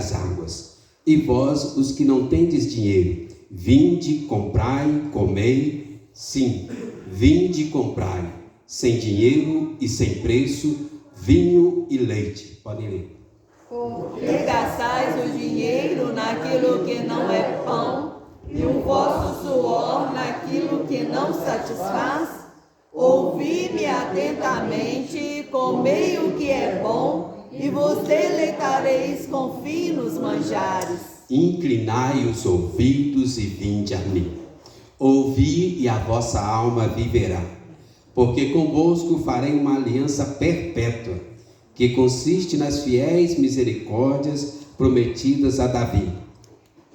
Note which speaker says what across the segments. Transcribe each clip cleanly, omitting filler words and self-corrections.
Speaker 1: das águas. E vós, os que não tendes dinheiro, vinde, comprai, comei. Sim, vinde e comprai, sem dinheiro e sem preço, vinho e leite. Podem ler.
Speaker 2: Porque gastais o dinheiro naquilo que não é pão, e o vosso suor naquilo que não satisfaz? Ouvi-me atentamente, comei o que é bom, e vos deleitareis com finos manjares.
Speaker 1: Inclinai os ouvidos e vinde a mim. Ouvi e a vossa alma viverá. Porque convosco farei uma aliança perpétua, que consiste nas fiéis misericórdias prometidas a Davi.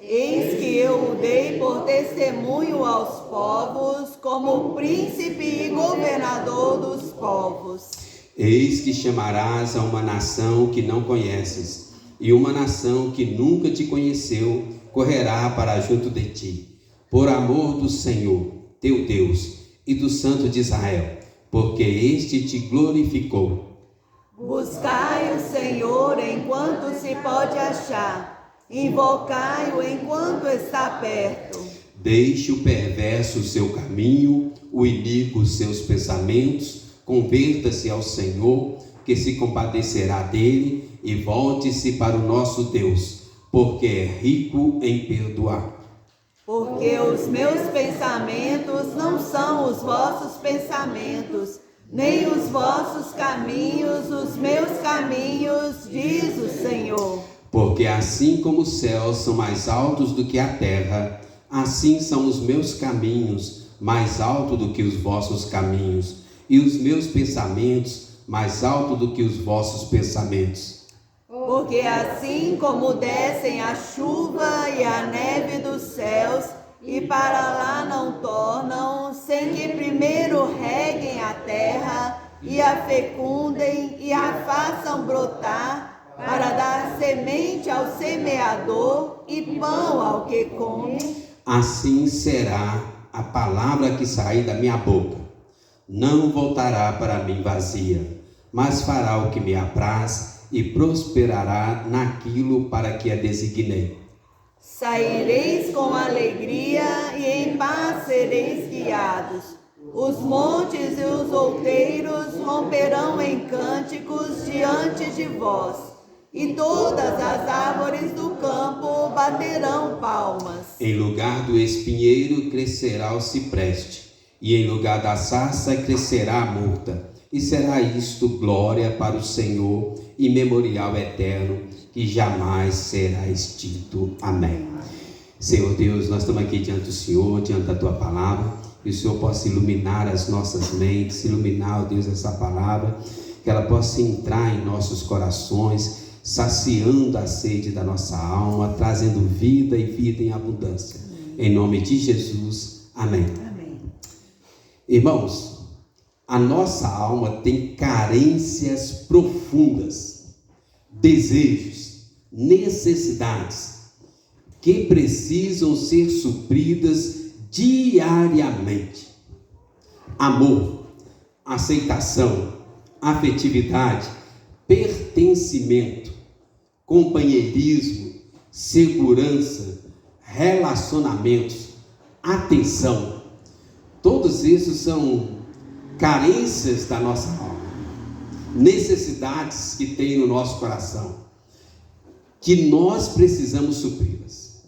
Speaker 2: Eis que eu o dei por testemunho aos povos, como príncipe e governador dos povos.
Speaker 1: Eis que chamarás a uma nação que não conheces, e uma nação que nunca te conheceu correrá para junto de ti, por amor do Senhor, teu Deus, e do Santo de Israel, porque este te glorificou.
Speaker 2: Buscai o Senhor enquanto se pode achar, invocai-o enquanto está perto.
Speaker 1: Deixe o perverso o seu caminho, o iníquo os seus pensamentos, converta-se ao Senhor, que se compadecerá dele, e volte-se para o nosso Deus, porque é rico em perdoar.
Speaker 2: Porque os meus pensamentos não são os vossos pensamentos, nem os vossos caminhos, os meus caminhos, diz o Senhor.
Speaker 1: Porque assim como os céus são mais altos do que a terra, assim são os meus caminhos mais altos do que os vossos caminhos, e os meus pensamentos mais altos do que os vossos pensamentos.
Speaker 2: Porque assim como descem a chuva e a neve dos céus, e para lá não tornam, sem que primeiro reguem a terra, e a fecundem, e a façam brotar, para dar semente ao semeador e pão ao que come.
Speaker 1: Assim será a palavra que sair da minha boca. Não voltará para mim vazia, mas fará o que me apraz e prosperará naquilo para que a designei.
Speaker 2: Saireis com alegria e em paz sereis guiados. Os montes e os outeiros romperão em cânticos diante de vós, e todas as árvores do campo baterão palmas.
Speaker 1: Em lugar do espinheiro crescerá o cipreste, e em lugar da sarça crescerá a murta. E será isto glória para o Senhor e memorial eterno, que jamais será extinto. Amém. Senhor Deus, nós estamos aqui diante do Senhor, diante da Tua palavra, que o Senhor possa iluminar as nossas mentes, iluminar, ó Deus, essa palavra, que ela possa entrar em nossos corações, saciando a sede da nossa alma, trazendo vida e vida em abundância. Em nome de Jesus, amém.
Speaker 2: Amém.
Speaker 1: Irmãos, a nossa alma tem carências profundas, desejos, necessidades que precisam ser supridas diariamente. Amor, aceitação, afetividade, pertencimento, companheirismo, segurança, relacionamentos, atenção. Todos esses são carências da nossa alma, necessidades que tem no nosso coração, que nós precisamos supri-las.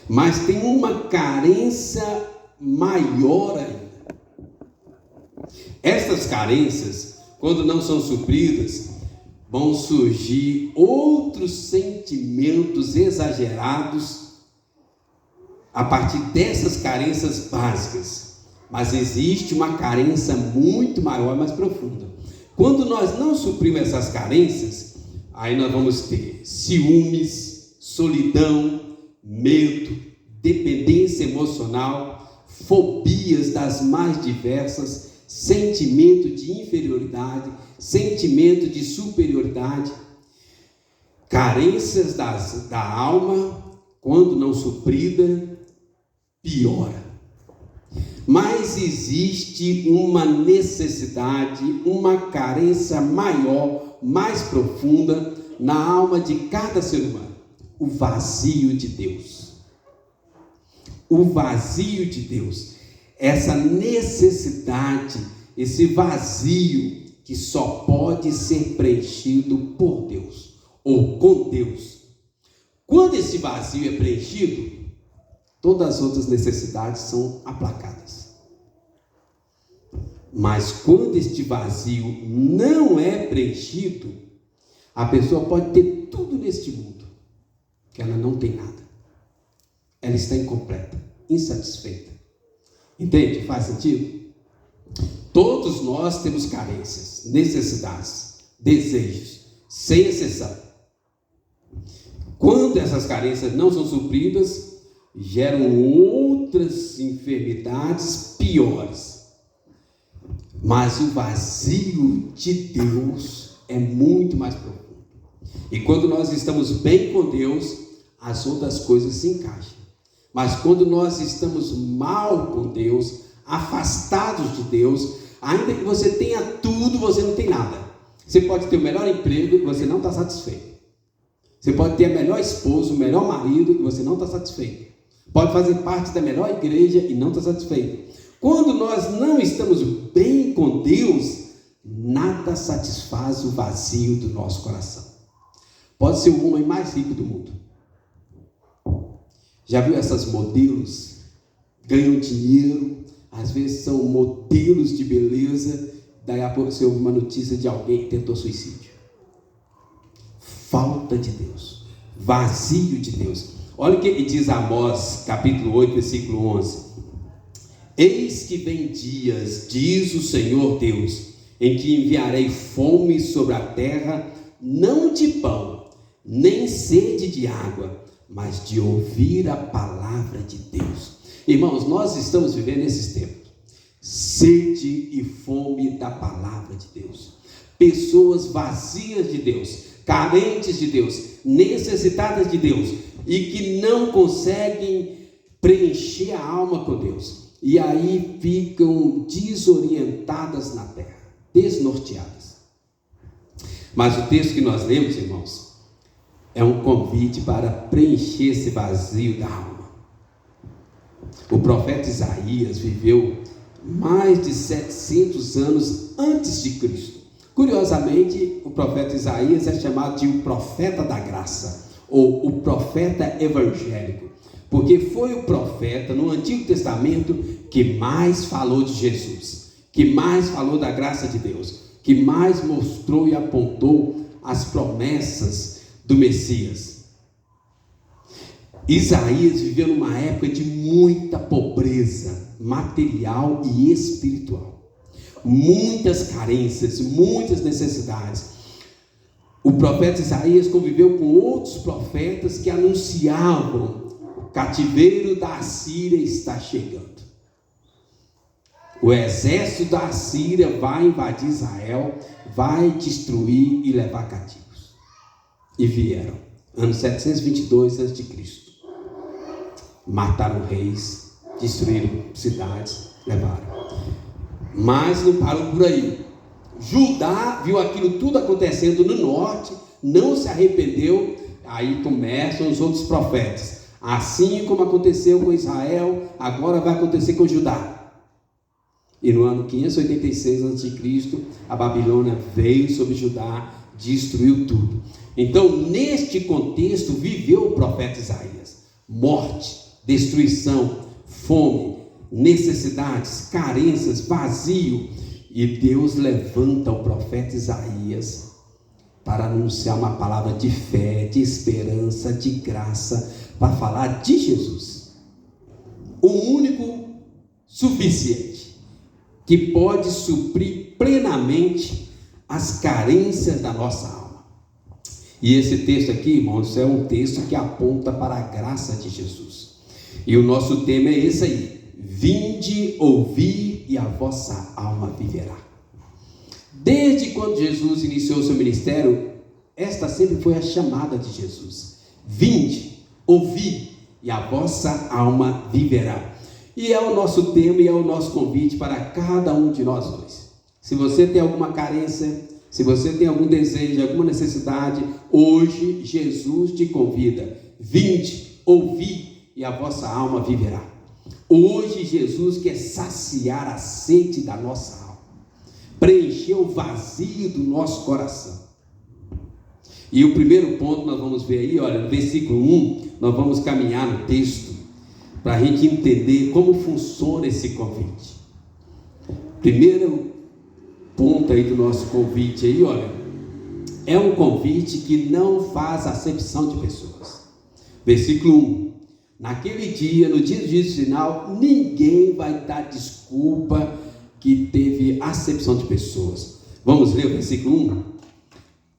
Speaker 1: Mas tem uma carência maior ainda. Estas carências, quando não são supridas, vão surgir outros sentimentos exagerados a partir dessas carências básicas. Mas existe uma carência muito maior, mais profunda. Quando nós não suprimos essas carências, aí nós vamos ter ciúmes, solidão, medo, dependência emocional, fobias das mais diversas, sentimento de inferioridade, sentimento de superioridade. Carências da alma, quando não suprida, piora. Mas existe uma necessidade, uma carência maior, mais profunda, na alma de cada ser humano? O vazio de Deus. O vazio de Deus. Essa necessidade, esse vazio que só pode ser preenchido por Deus ou com Deus. Quando esse vazio é preenchido, todas as outras necessidades são aplacadas. Mas quando este vazio não é preenchido, a pessoa pode ter tudo neste mundo, que ela não tem nada. Ela está incompleta, insatisfeita. Entende? Faz sentido? Todos nós temos carências, necessidades, desejos, sem exceção. Quando essas carências não são supridas, geram outras enfermidades piores. Mas o vazio de Deus é muito mais profundo. E quando nós estamos bem com Deus, as outras coisas se encaixam. Mas quando nós estamos mal com Deus, afastados de Deus, ainda que você tenha tudo, você não tem nada. Você pode ter o melhor emprego e você não está satisfeito. Você pode ter a melhor esposa, o melhor marido e você não está satisfeito. Pode fazer parte da melhor igreja e não está satisfeito. Quando nós não estamos bem com Deus, nada satisfaz o vazio do nosso coração. Pode ser o homem mais rico do mundo. Já viu essas modelos? Ganham dinheiro, às vezes são modelos de beleza, daí a pouco você ouve uma notícia de alguém que tentou suicídio. Falta de Deus, vazio de Deus. Olha o que diz Amós, capítulo 8, versículo 11. Eis que vem dias, diz o Senhor Deus, em que enviarei fome sobre a terra, não de pão, nem sede de água, mas de ouvir a palavra de Deus. Irmãos, nós estamos vivendo esses tempos. Sede e fome da palavra de Deus. Pessoas vazias de Deus, carentes de Deus, necessitadas de Deus, e que não conseguem preencher a alma com Deus. E aí ficam desorientadas na terra, desnorteadas. Mas o texto que nós lemos, irmãos, é um convite para preencher esse vazio da alma. O profeta Isaías viveu mais de 700 anos antes de Cristo. Curiosamente, o profeta Isaías é chamado de o profeta da graça, ou o profeta evangélico, porque foi o profeta no Antigo Testamento que mais falou de Jesus, que mais falou da graça de Deus, que mais mostrou e apontou as promessas do Messias. Isaías viveu numa época de muita pobreza material e espiritual, muitas carências, muitas necessidades. O profeta Isaías conviveu com outros profetas que anunciavam: o cativeiro da Assíria está chegando. O exército da Assíria vai invadir Israel, vai destruir e levar cativos. E vieram, ano 722 a.C. Mataram reis, destruíram cidades, levaram. Mas não parou por aí. Judá viu aquilo tudo acontecendo no norte, não se arrependeu. Aí começam os outros profetas. Assim como aconteceu com Israel, agora vai acontecer com Judá. E no ano 586 a.C., a Babilônia veio sobre Judá, destruiu tudo. Então, neste contexto, viveu o profeta Isaías. Morte, destruição, fome, necessidades, carências, vazio. E Deus levanta o profeta Isaías para anunciar uma palavra de fé, de esperança, de graça, para falar de Jesus. O único suficiente, que pode suprir plenamente as carências da nossa alma. E esse texto aqui, irmãos, é um texto que aponta para a graça de Jesus. E o nosso tema é esse aí: vinde, ouvi, e a vossa alma viverá. Desde quando Jesus iniciou seu ministério, esta sempre foi a chamada de Jesus: vinde, ouvi, e a vossa alma viverá. E é o nosso tema e é o nosso convite para cada um de nós hoje. Se você tem alguma carência, Se você tem algum desejo, alguma necessidade, hoje Jesus te convida. Vinde, ouvi, e a vossa alma viverá. Hoje Jesus quer saciar a sede da nossa alma, preencher o vazio do nosso coração. E o primeiro ponto nós vamos ver aí, olha, no versículo 1, nós vamos caminhar no texto, para a gente entender como funciona esse convite. Primeiro ponto aí do nosso convite aí, olha, é um convite que não faz acepção de pessoas. Versículo 1, naquele dia, no dia do juízo final, ninguém vai dar desculpa que teve acepção de pessoas. Vamos ler o versículo 1?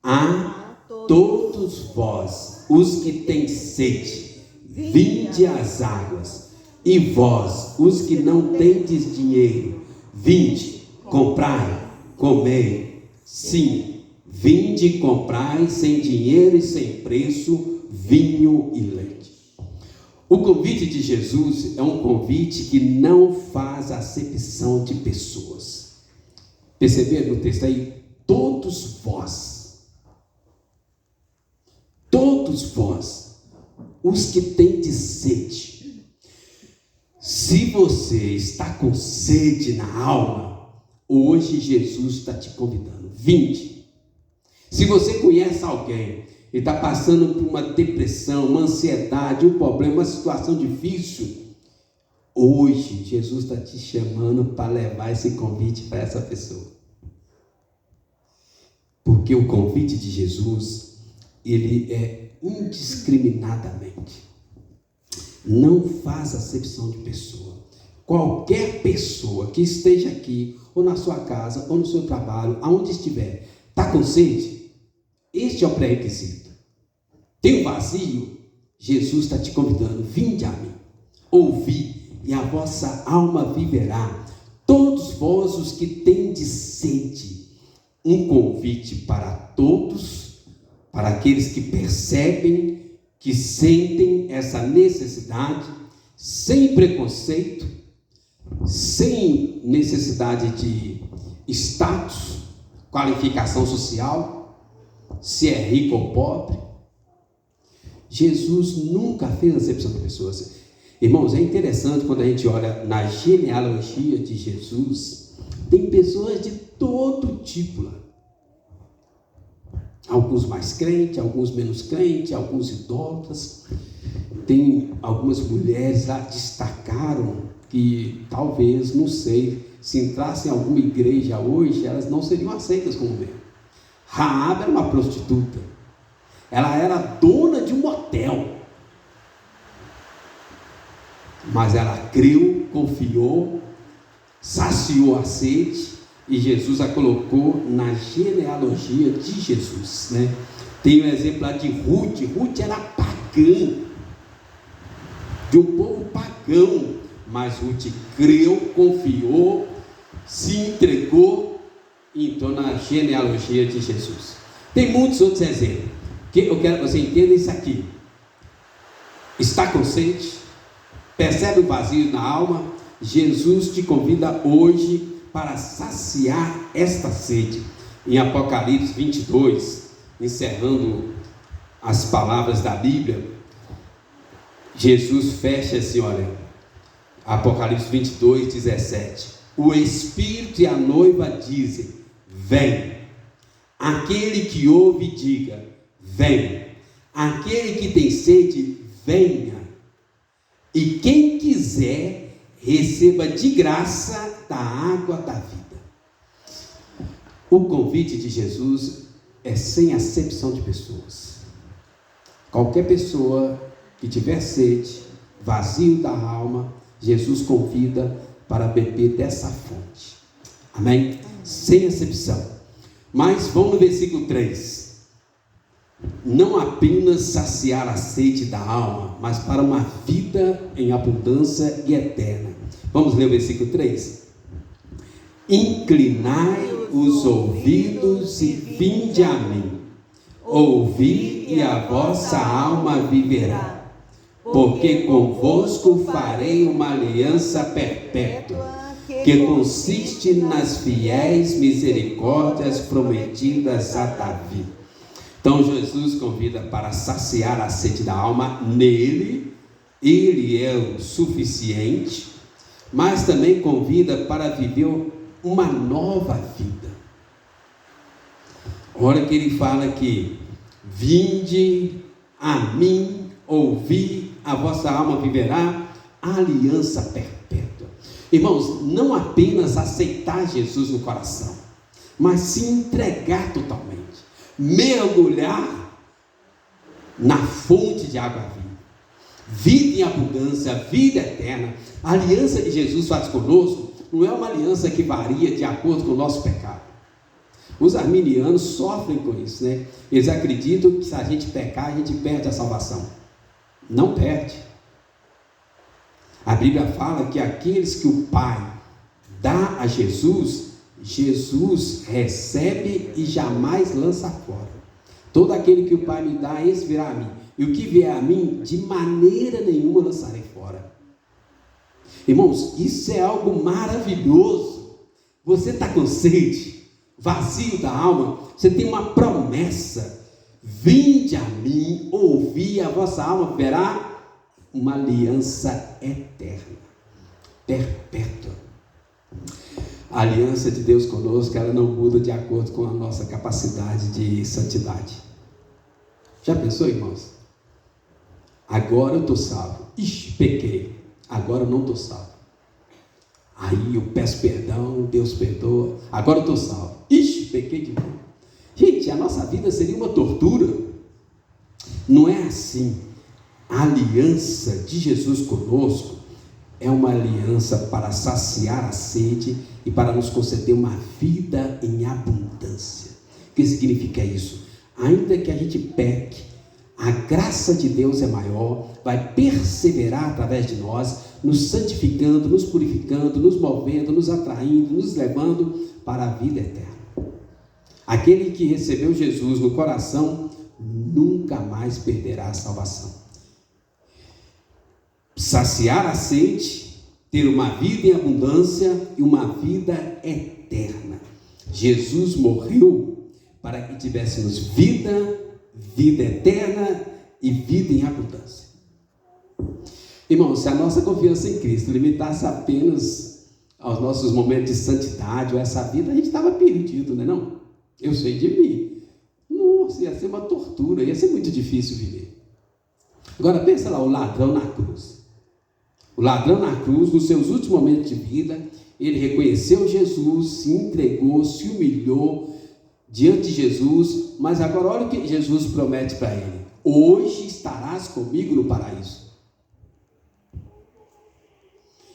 Speaker 1: A todos vós, os que têm sede, vinde às águas, e vós, os que não tendes dinheiro, vinde, comprai, comei. Sim, vinde e comprai sem dinheiro e sem preço, vinho e leite. O convite de Jesus é um convite que não faz acepção de pessoas. Perceberam no texto aí? Todos vós, os que tendes sede. Se você está com sede na alma, hoje Jesus está te convidando, vinde. Se você conhece alguém e está passando por uma depressão, uma ansiedade, um problema, uma situação difícil, hoje Jesus está te chamando para levar esse convite para essa pessoa. Porque o convite de Jesus, ele é indiscriminadamente, não faz acepção de pessoa. Qualquer pessoa que esteja aqui, ou na sua casa, ou no seu trabalho, aonde estiver, está com sede? Este é o pré-requisito. Tem um vazio? Jesus está te convidando, vinde a mim, ouvi, e a vossa alma viverá. Todos vós os que tendes sede. Um convite para todos, para aqueles que percebem, que sentem essa necessidade, sem preconceito, sem necessidade de status, qualificação social, se é rico ou pobre. Jesus nunca fez acepção de pessoas. Irmãos, é interessante quando a gente olha na genealogia de Jesus, tem pessoas de todo tipo lá. Alguns mais crentes, alguns menos crentes, alguns idólatras. Tem algumas mulheres lá que destacaram que talvez, não sei, se entrassem em alguma igreja hoje, elas não seriam aceitas como mulher. Raabe era uma prostituta. Ela era dona de um motel. Mas ela creu, confiou, saciou a sede, e Jesus a colocou na genealogia de Jesus, né? Tem um exemplo lá de Ruth. Ruth era pagã, de um povo pagão, mas Ruth creu, confiou, se entregou e entrou na genealogia de Jesus. Tem muitos outros exemplos, que eu quero que você entenda isso aqui. Está com sede? Percebe o vazio na alma? Jesus te convida hoje para saciar esta sede. Em Apocalipse 22, encerrando as palavras da Bíblia, Jesus fecha assim, olha, Apocalipse 22, 17. O Espírito e a noiva dizem, vem. Aquele que ouve, diga, vem. Aquele que tem sede, venha. E quem quiser, receba de graça da água da vida. O convite de Jesus é sem acepção de pessoas. Qualquer pessoa que tiver sede, vazio da alma, Jesus convida para beber dessa fonte. Amém? Sem acepção. Mas vamos no versículo 3. Não apenas saciar a sede da alma, mas para uma vida em abundância e eterna. Vamos ler o versículo 3. Inclinai os ouvidos e vinde a mim. Ouvi e a vossa alma viverá. Porque convosco farei uma aliança perpétua. que consiste nas fiéis misericórdias prometidas a Davi. Então Jesus convida para saciar a sede da alma nele, ele é o suficiente, mas também convida para viver uma nova vida. Olha que ele fala que: vinde a mim, ouvi, a vossa alma viverá, aliança perpétua. Irmãos, não apenas aceitar Jesus no coração, mas se entregar totalmente, mergulhar na fonte de água viva, vida em abundância, vida eterna. A aliança que Jesus faz conosco não é uma aliança que varia de acordo com o nosso pecado. Os arminianos sofrem com isso, né? Eles acreditam que se a gente pecar, a gente perde a salvação. Não perde. A Bíblia fala que aqueles que o Pai dá a Jesus, Jesus recebe e jamais lança fora. Todo aquele que o Pai me dá, esse virá a mim. E o que vier a mim, de maneira nenhuma lançarei fora. Irmãos, isso é algo maravilhoso. Você está com sede, vazio da alma, você tem uma promessa: vinde a mim, ouvi, a vossa alma verá uma aliança eterna, perpétua. A aliança de Deus conosco, ela não muda de acordo com a nossa capacidade de santidade. Já pensou, irmãos? Agora eu estou salvo. Ixi, pequei. Agora eu não estou salvo. Aí eu peço perdão, Deus perdoa. Agora eu estou salvo. Ixi, pequei de novo. Gente, a nossa vida seria uma tortura. Não é assim. A aliança de Jesus conosco é uma aliança para saciar a sede e para nos conceder uma vida em abundância. O que significa isso? Ainda que a gente peque, a graça de Deus é maior, vai perseverar através de nós, nos santificando, nos purificando, nos movendo, nos atraindo, nos levando para a vida eterna. Aquele que recebeu Jesus no coração nunca mais perderá a salvação. Saciar a sede, ter uma vida em abundância e uma vida eterna. Jesus morreu para que tivéssemos vida eterna e vida em abundância. Irmão, se a nossa confiança em Cristo limitasse apenas aos nossos momentos de santidade ou essa vida, a gente estava perdido, não é não? Eu sei de mim. Nossa, ia ser uma tortura, ia ser muito difícil viver. Agora pensa lá, o ladrão na cruz. O ladrão na cruz, nos seus últimos momentos de vida, ele reconheceu Jesus, se entregou, se humilhou diante de Jesus, mas agora olha o que Jesus promete para ele: hoje estarás comigo no paraíso.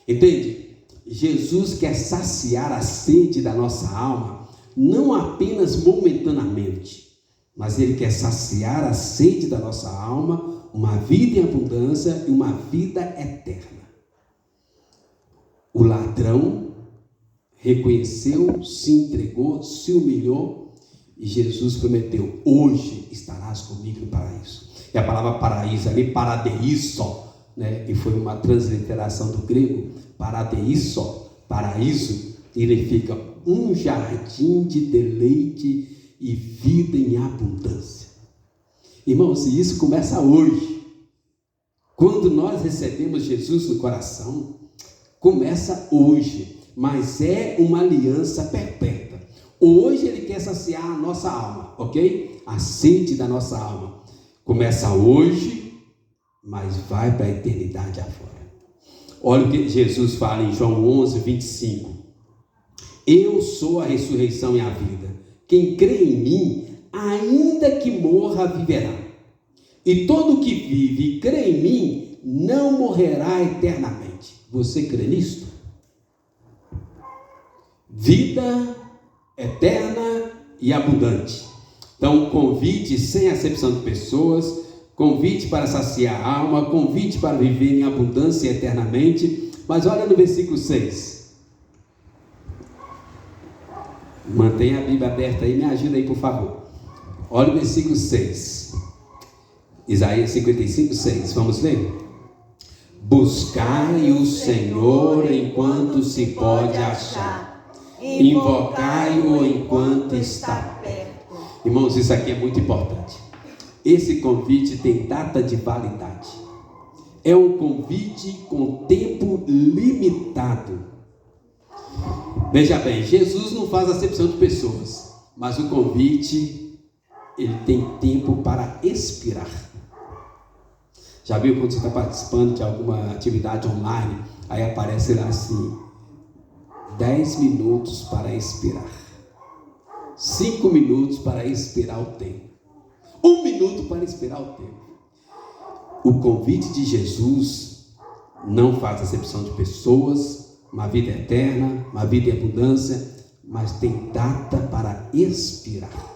Speaker 1: Entende? Jesus quer saciar a sede da nossa alma, não apenas momentaneamente, mas ele quer saciar a sede da nossa alma, uma vida em abundância e uma vida eterna. O ladrão reconheceu, se entregou, se humilhou, e Jesus prometeu: hoje estarás comigo no paraíso. E a palavra paraíso ali, paradeiso, né? E foi uma transliteração do grego. Paradeiso, paraíso, significa um jardim de deleite e vida em abundância. Irmãos, e isso começa hoje. Quando nós recebemos Jesus no coração, começa hoje, mas é uma aliança perpétua. Hoje ele quer saciar a nossa alma, ok? A sede da nossa alma. Começa hoje, mas vai para a eternidade afora. Olha o que Jesus fala em João 11, 25. Eu sou a ressurreição e a vida. Quem crê em mim, ainda que morra, viverá. E todo que vive e crê em mim, não morrerá eternamente. Você crê nisto? Vida eterna e abundante. Então, convite sem acepção de pessoas, convite para saciar a alma, convite para viver em abundância eternamente. Mas olha no versículo 6. Mantenha a Bíblia aberta aí, me ajuda aí, por favor. Olha o versículo 6. Isaías 55, 6. Vamos ler? Buscai o Senhor enquanto se pode achar. Invocai-o enquanto está perto. Irmãos, isso aqui é muito importante. Esse convite tem data de validade. É um convite com tempo limitado. Veja bem, Jesus não faz acepção de pessoas, mas o convite, ele tem tempo para expirar. Já viu quando você está participando de alguma atividade online, aí aparece lá assim, 10 minutos para expirar, 5 minutos para expirar o tempo, 1 minuto para expirar o tempo. O convite de Jesus não faz acepção de pessoas, uma vida eterna, uma vida em abundância, mas tem data para expirar.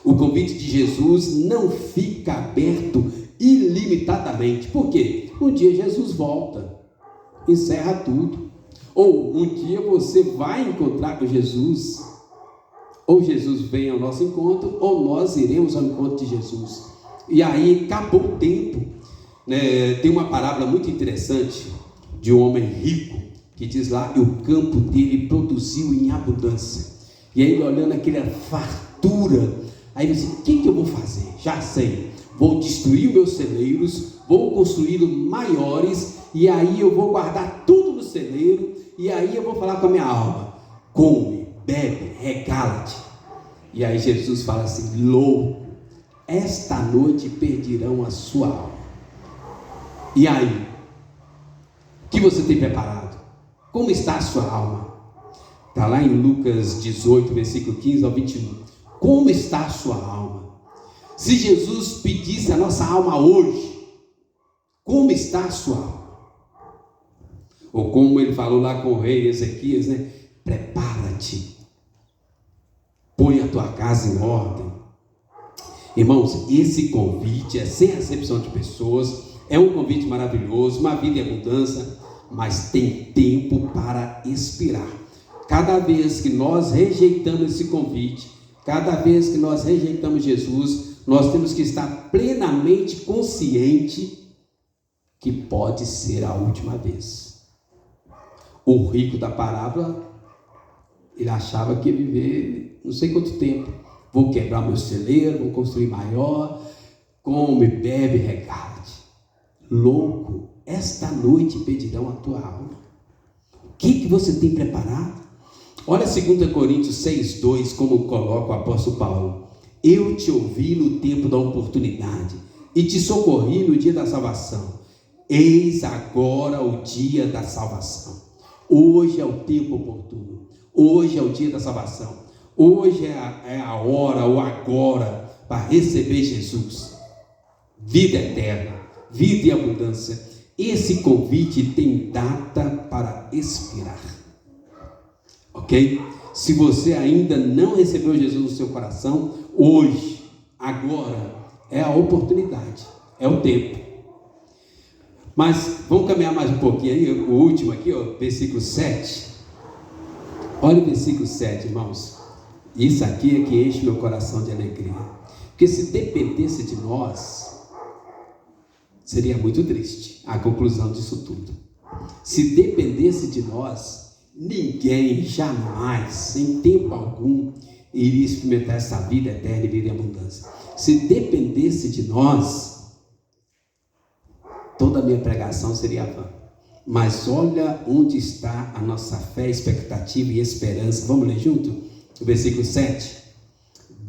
Speaker 1: O convite de Jesus não fica aberto ilimitadamente. Por quê? Um dia Jesus volta, encerra tudo. Ou um dia você vai encontrar com Jesus. Ou Jesus vem ao nosso encontro, ou nós iremos ao encontro de Jesus. E aí acabou o tempo. Tem uma parábola muito interessante de um homem rico, que diz lá que o campo dele produziu em abundância. E aí ele olhando aquela fartura, aí ele disse, o que eu vou fazer? Já sei, vou destruir os meus celeiros, vou construí-los maiores, e aí eu vou guardar tudo no celeiro, e aí eu vou falar com a minha alma, come, bebe, regala-te. E aí Jesus fala assim, louco, esta noite perderão a sua alma. E aí, o que você tem preparado? Como está a sua alma? Está lá em Lucas 18, versículo 15 ao 21. Como está a sua alma? Se Jesus pedisse a nossa alma hoje, como está a sua alma? Ou como ele falou lá com o rei Ezequias, prepara-te, põe a tua casa em ordem. Irmãos, esse convite é sem acepção de pessoas, é um convite maravilhoso, uma vida em abundância, mas tem tempo para expirar. Cada vez que nós rejeitamos esse convite, cada vez que nós rejeitamos Jesus, nós temos que estar plenamente consciente que pode ser a última vez. O rico da parábola, ele achava que ia viver não sei quanto tempo. Vou quebrar meu celeiro, vou construir maior, come, bebe, regala-te. Louco, esta noite pedirão a tua alma. O que você tem preparado? Olha 2 Coríntios 6,2, como coloca o apóstolo Paulo. Eu te ouvi no tempo da oportunidade e te socorri no dia da salvação. Eis agora o dia da salvação. Hoje é o tempo oportuno. Hoje é o dia da salvação. Hoje é a hora, ou agora, para receber Jesus. Vida eterna, vida em abundância. Esse convite tem data para expirar. Ok? Se você ainda não recebeu Jesus no seu coração, hoje, agora, é a oportunidade, é o tempo. Mas vamos caminhar mais um pouquinho aí, o último aqui, versículo 7. Olha o versículo 7, irmãos. Isso aqui é que enche meu coração de alegria. Porque se dependesse de nós, seria muito triste a conclusão disso tudo. Se dependesse de nós, ninguém jamais, em tempo algum, iria experimentar essa vida eterna e vida em abundância. Se dependesse de nós, toda a minha pregação seria vã. Mas olha onde está a nossa fé, expectativa e esperança. Vamos ler junto? O versículo 7.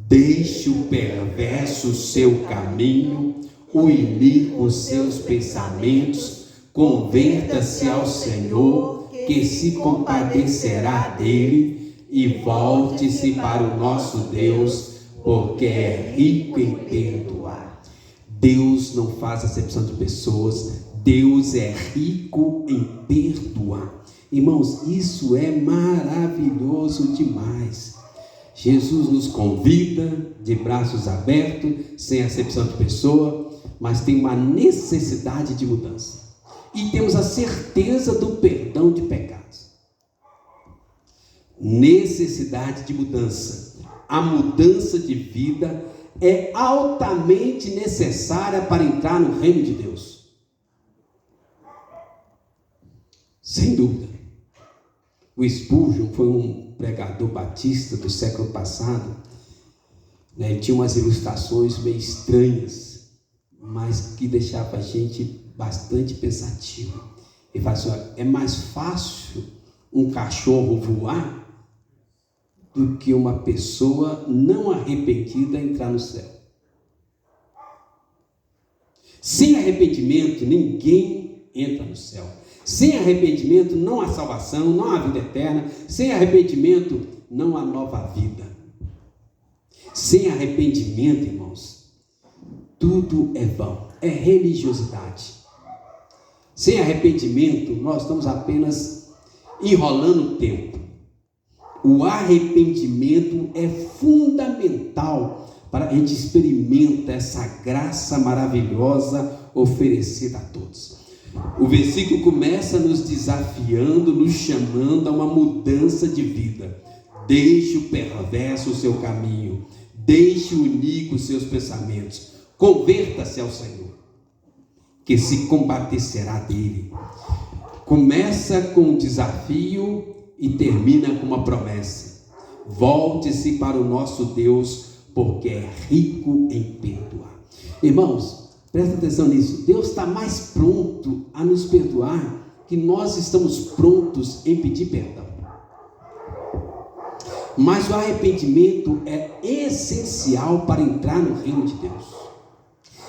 Speaker 1: Deixe o perverso seu caminho, o iníquo seus pensamentos, converta-se ao Senhor, que se compadecerá dele, e volte-se para o nosso Deus, porque é rico em perdoar. Deus não faz acepção de pessoas, Deus é rico em perdoar. Irmãos, isso é maravilhoso demais. Jesus nos convida de braços abertos, sem acepção de pessoa, mas tem uma necessidade de mudança. E temos a certeza do perdão de pecados. Necessidade de mudança. A mudança de vida é altamente necessária para entrar no reino de Deus. Sem dúvida. O Spurgeon foi um pregador batista do século passado, né? Ele tinha umas ilustrações meio estranhas, mas que deixava a gente bastante pensativo. Ele fala assim: é mais fácil um cachorro voar do que uma pessoa não arrependida entrar no céu. Sem arrependimento, ninguém entra no céu. Sem arrependimento, não há salvação, não há vida eterna. Sem arrependimento, não há nova vida. Sem arrependimento, irmãos, tudo é vão, é religiosidade. Sem arrependimento, nós estamos apenas enrolando o tempo. O arrependimento é fundamental para a gente experimentar essa graça maravilhosa oferecida a todos. O versículo começa nos desafiando, nos chamando a uma mudança de vida. Deixe o perverso o seu caminho, deixe o iníquo os seus pensamentos, converta-se ao Senhor, que se compadecerá dele. Começa com um desafio e termina com uma promessa. Volte-se para o nosso Deus, porque é rico em perdoar. Irmãos, presta atenção nisso. Deus está mais pronto a nos perdoar que nós estamos prontos em pedir perdão. Mas o arrependimento é essencial para entrar no reino de Deus.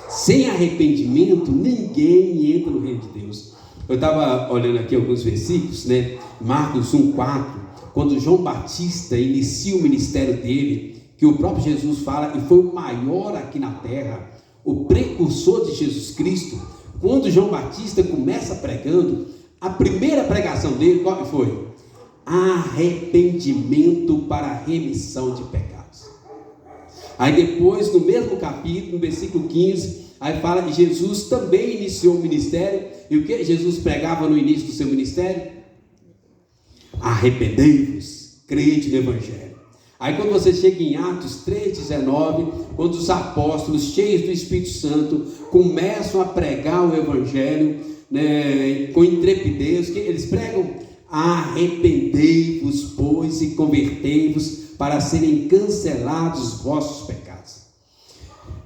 Speaker 1: Sem arrependimento, ninguém entra no reino de Deus. Eu estava olhando aqui alguns versículos, né? Marcos 1,4, quando João Batista inicia o ministério dele, que o próprio Jesus fala, e foi o maior aqui na terra, o precursor de Jesus Cristo. Quando João Batista começa pregando, a primeira pregação dele, qual foi? Arrependimento para a remissão de pecados. Aí depois, no mesmo capítulo, no versículo 15, aí fala que Jesus também iniciou o ministério. E o que Jesus pregava no início do seu ministério? Arrependei-vos, crede no Evangelho. Aí quando você chega em Atos 3,19, quando os apóstolos, cheios do Espírito Santo, começam a pregar o Evangelho, né, com intrepidez, que eles pregam: arrependei-vos, pois, e convertei-vos, para serem cancelados os vossos pecados.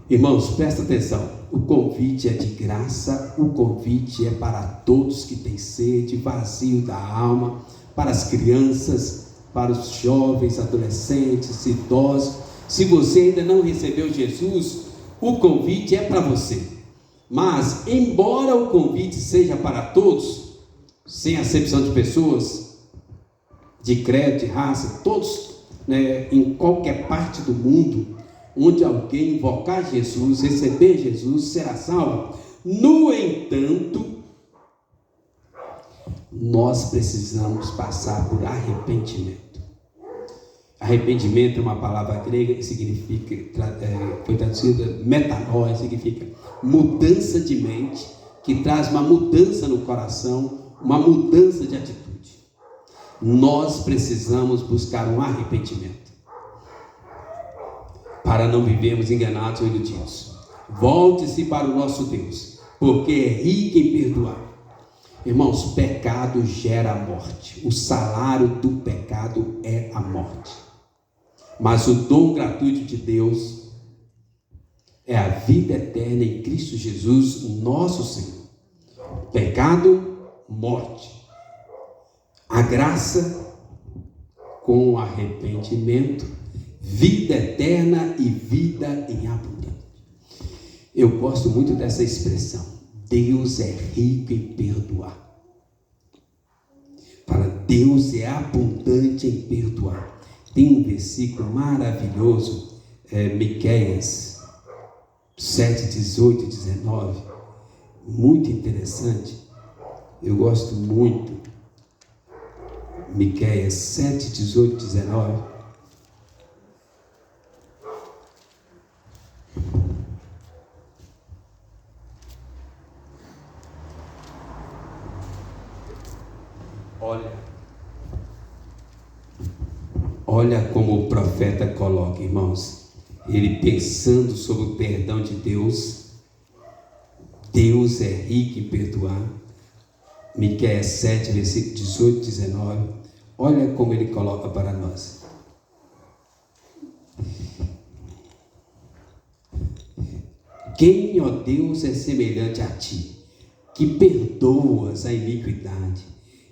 Speaker 1: Irmãos, presta atenção, o convite é de graça, o convite é para todos que têm sede, vazio da alma, para as crianças, para os jovens, adolescentes, idosos. Se você ainda não recebeu Jesus, o convite é para você. Mas, embora o convite seja para todos, sem acepção de pessoas, de credo, de raça, todos, né, em qualquer parte do mundo, onde alguém invocar Jesus, receber Jesus, será salvo. No entanto, nós precisamos passar por arrependimento. Arrependimento é uma palavra grega que significa, foi traduzida metanoia, significa mudança de mente, que traz uma mudança no coração, uma mudança de atitude. Nós precisamos buscar um arrependimento para não vivermos enganados ou iludidos. Volte-se para o nosso Deus, porque é rico em perdoar. Irmãos, pecado gera morte. O salário do pecado é a morte. Mas o dom gratuito de Deus é a vida eterna em Cristo Jesus, nosso Senhor. Pecado, morte. A graça, com arrependimento, vida eterna e vida em abundância. Eu gosto muito dessa expressão. Deus é rico em perdoar. Para Deus é abundante em perdoar. Tem um versículo maravilhoso, Miqueias 7, 18 e 19, muito interessante. Eu gosto muito. Miqueias 7, 18 e 19. Olha como o profeta coloca, irmãos, ele pensando sobre o perdão de Deus. Deus é rico em perdoar. Miqueias 7, versículo 18 e 19. Olha como ele coloca para nós. Quem, ó Deus, é semelhante a ti, que perdoas a iniquidade,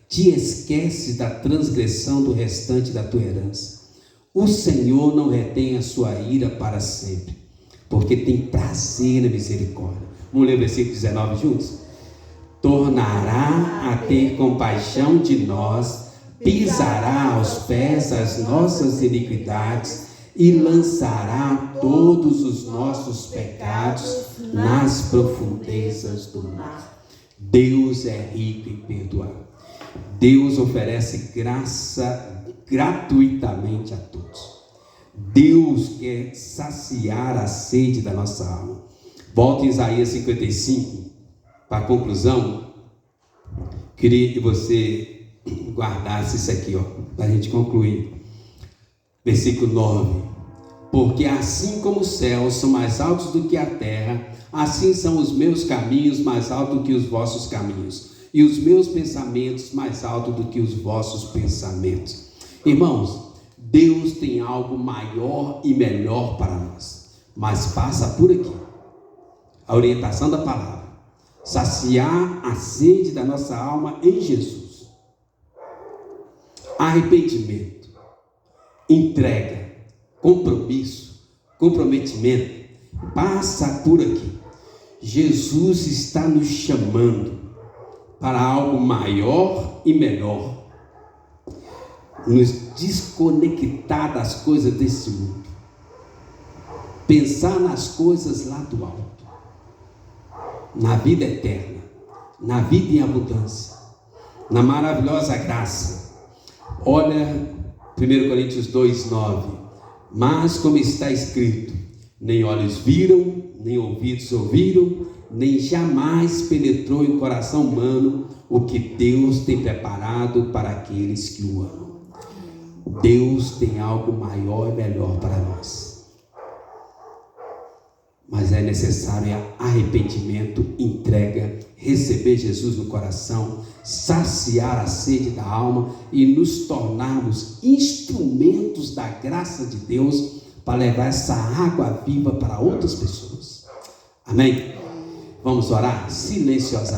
Speaker 1: te esqueces da transgressão do restante da tua herança. O Senhor não retém a sua ira para sempre, porque tem prazer na misericórdia. Vamos ler o versículo 19 juntos? Tornará a ter compaixão de nós, pisará aos pés as nossas iniquidades e lançará todos os nossos pecados nas profundezas do mar. Deus é rico em perdoar. Deus oferece graça gratuitamente a todos. Deus quer saciar a sede da nossa alma. Volta em Isaías 55, para a conclusão. Queria que você guardasse isso aqui, para a gente concluir. Versículo 9. Porque assim como os céus são mais altos do que a terra, assim são os meus caminhos mais altos do que os vossos caminhos, e os meus pensamentos mais altos do que os vossos pensamentos. Irmãos, Deus tem algo maior e melhor para nós, mas passa por aqui. A orientação da palavra: saciar a sede da nossa alma em Jesus. Arrependimento, entrega, compromisso, comprometimento, passa por aqui. Jesus está nos chamando para algo maior e melhor, nos desconectar das coisas desse mundo, pensar nas coisas lá do alto, na vida eterna, na vida em abundância, na maravilhosa graça. Olha 1 Coríntios 2:9. Mas como está escrito, nem olhos viram, nem ouvidos ouviram, nem jamais penetrou em coração humano o que Deus tem preparado para aqueles que o amam. Deus tem algo maior e melhor para nós, mas é necessário arrependimento, entrega, receber Jesus no coração, saciar a sede da alma e nos tornarmos instrumentos da graça de Deus para levar essa água viva para outras pessoas. Amém? Vamos orar silenciosamente.